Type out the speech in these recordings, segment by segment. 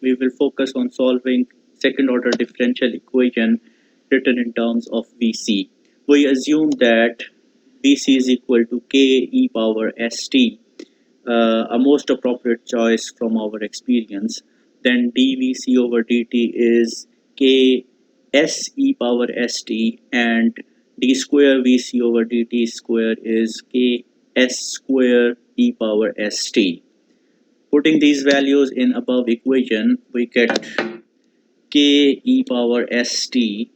we will focus on solving second order differential equation written in terms of Vc. We assume that Vc is equal to k e power st, a most appropriate choice from our experience. Then dvc over dt is k s e power st, and d square vc over dt square is k s square e power st. Putting these values in above equation, we get k e power st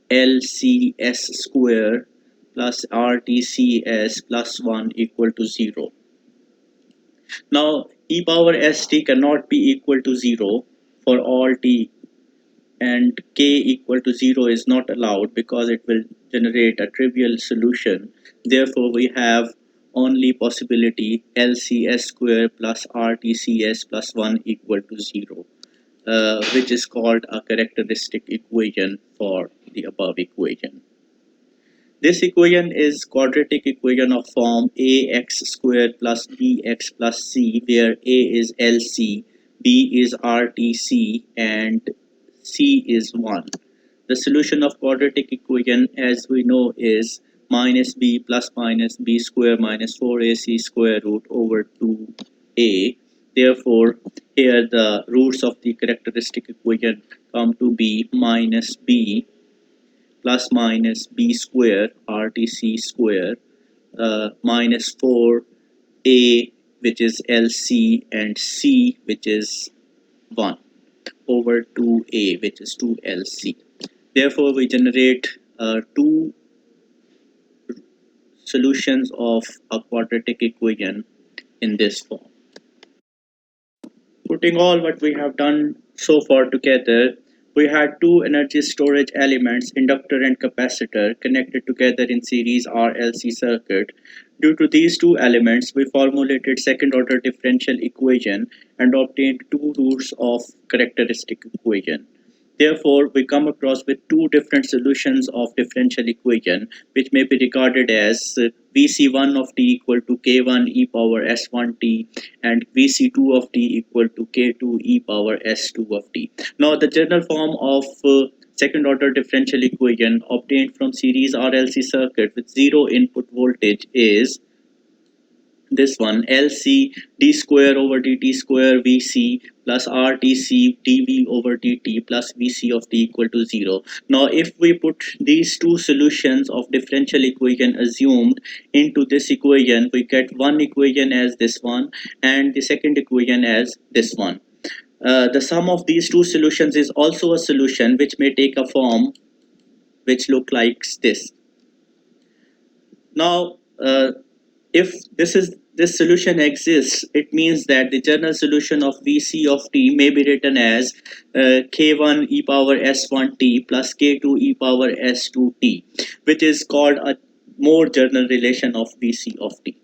lcs square plus rtcs plus 1 equal to 0. Now, e power st cannot be equal to 0 for all t, and k equal to 0 is not allowed because it will generate a trivial solution. Therefore, we have only possibility lcs square plus rtcs plus 1 equal to 0, which is called a characteristic equation for the above equation. This equation is quadratic equation of form ax squared plus bx plus c, where a is LC, b is RTC, and c is 1. The solution of quadratic equation, as we know, is minus b plus minus b square minus 4ac square root over 2a. Therefore, here the roots of the characteristic equation come to be minus b plus minus b square rtc square minus 4a, which is lc, and c, which is 1, over 2a, which is 2lc. Therefore, we generate two solutions of a quadratic equation in this form. Putting all what we have done so far together, we had two energy storage elements, inductor and capacitor, connected together in series RLC circuit. Due to these two elements, we formulated second order differential equation and obtained two roots of characteristic equation. Therefore, we come across with two different solutions of differential equation, which may be regarded as Vc1 of t equal to k1 e power s1t and Vc2 of t equal to k2 e power s2 of t. Now, the general form of second order differential equation obtained from series RLC circuit with zero input voltage is this one: LC d square over dt square Vc plus RTC dV over dt plus Vc of t equal to 0. Now, if we put these two solutions of differential equation assumed into this equation, we get one equation as this one and the second equation as this one. The sum of these two solutions is also a solution which may take a form which look like this. Now, if this solution exists, it means that the general solution of Vc of t may be written as k1 e power s1t plus k2 e power s2t, which is called a more general relation of Vc of t.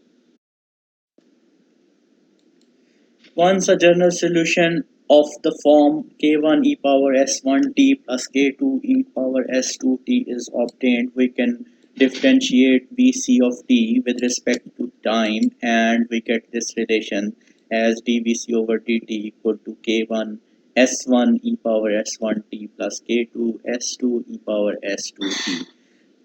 Once a general solution of the form k1 e power s1t plus k2 e power s2t is obtained, we can differentiate Vc of t with respect to time, and we get this relation as dvc over dt equal to k1 s1 e power s1t plus k2 s2 e power s2t.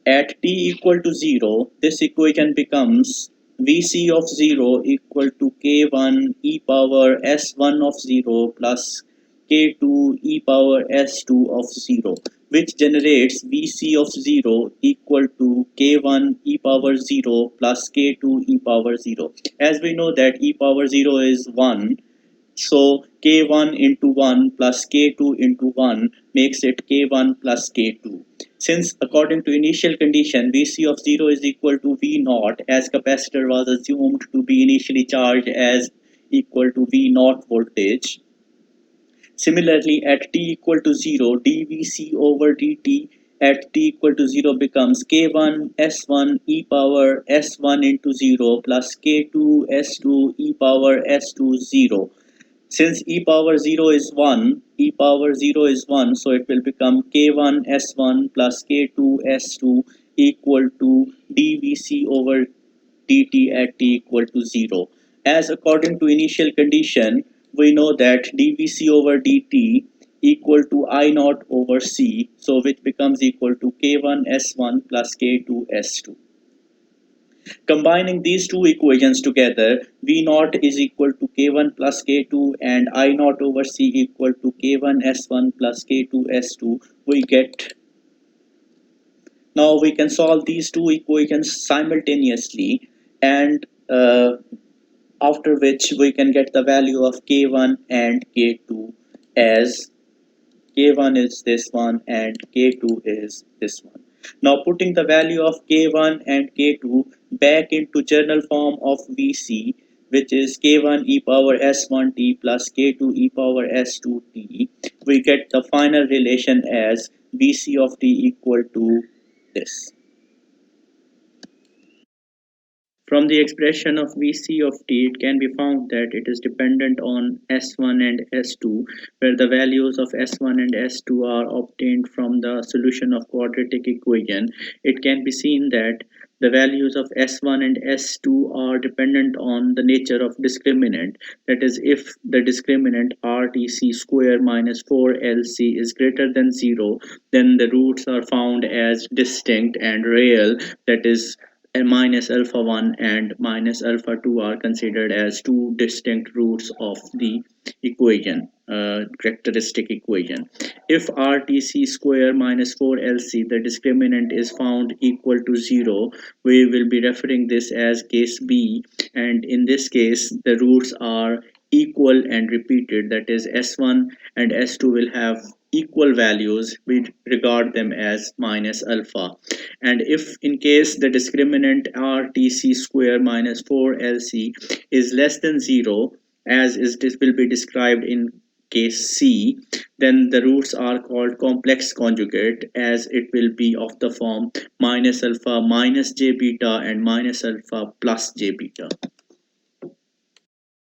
At t equal to 0, this equation becomes Vc of 0 equal to k1 e power s1 of 0 plus k2 e power s2 of 0, which generates Vc of 0 equal to k1 e power 0 plus k2 e power 0. As we know that e power 0 is 1, so k1 into 1 plus k2 into 1 makes it k1 plus k2. Since according to initial condition Vc of 0 is equal to V naught, as capacitor was assumed to be initially charged as equal to V naught voltage. Similarly, at t equal to 0, dvc over dt at t equal to 0 becomes k1 s1 e power s1 into 0 plus k2 s2 e power s2 0. Since e power 0 is 1, e power 0 is 1, so it will become k1 s1 plus k2 s2 equal to dvc over dt at t equal to 0. As according to initial condition, we know that dvc over dt equal to I naught over c, so which becomes equal to k1 s1 plus k2 s2. Combining these two equations together, V naught is equal to K1 plus K2 and I naught over C equal to K1 S1 plus K2 S2. We get, now we can solve these two equations simultaneously, and after which we can get the value of K1 and K2 as K1 is this one and K2 is this one. Now putting the value of K1 and K2 back into journal form of VC, which is K1 e power S1t plus K2 e power S2t, we get the final relation as VC of t equal to this. From the expression of Vc of t, it can be found that it is dependent on S1 and S2, where the values of S1 and S2 are obtained from the solution of quadratic equation. It can be seen that the values of S1 and S2 are dependent on the nature of discriminant. That is, if the discriminant RTC square minus 4LC is greater than 0, then the roots are found as distinct and real. That is, and minus alpha 1 and minus alpha 2 are considered as two distinct roots of the equation, characteristic equation. If RTC square minus 4LC, the discriminant is found equal to 0, we will be referring this as case B, and in this case the roots are equal and repeated, that is S1 and S2 will have equal values, we regard them as minus alpha. And if in case the discriminant RTC square minus 4LC is less than 0, as is this will be described in case C, then the roots are called complex conjugate, as it will be of the form minus alpha minus j beta and minus alpha plus j beta.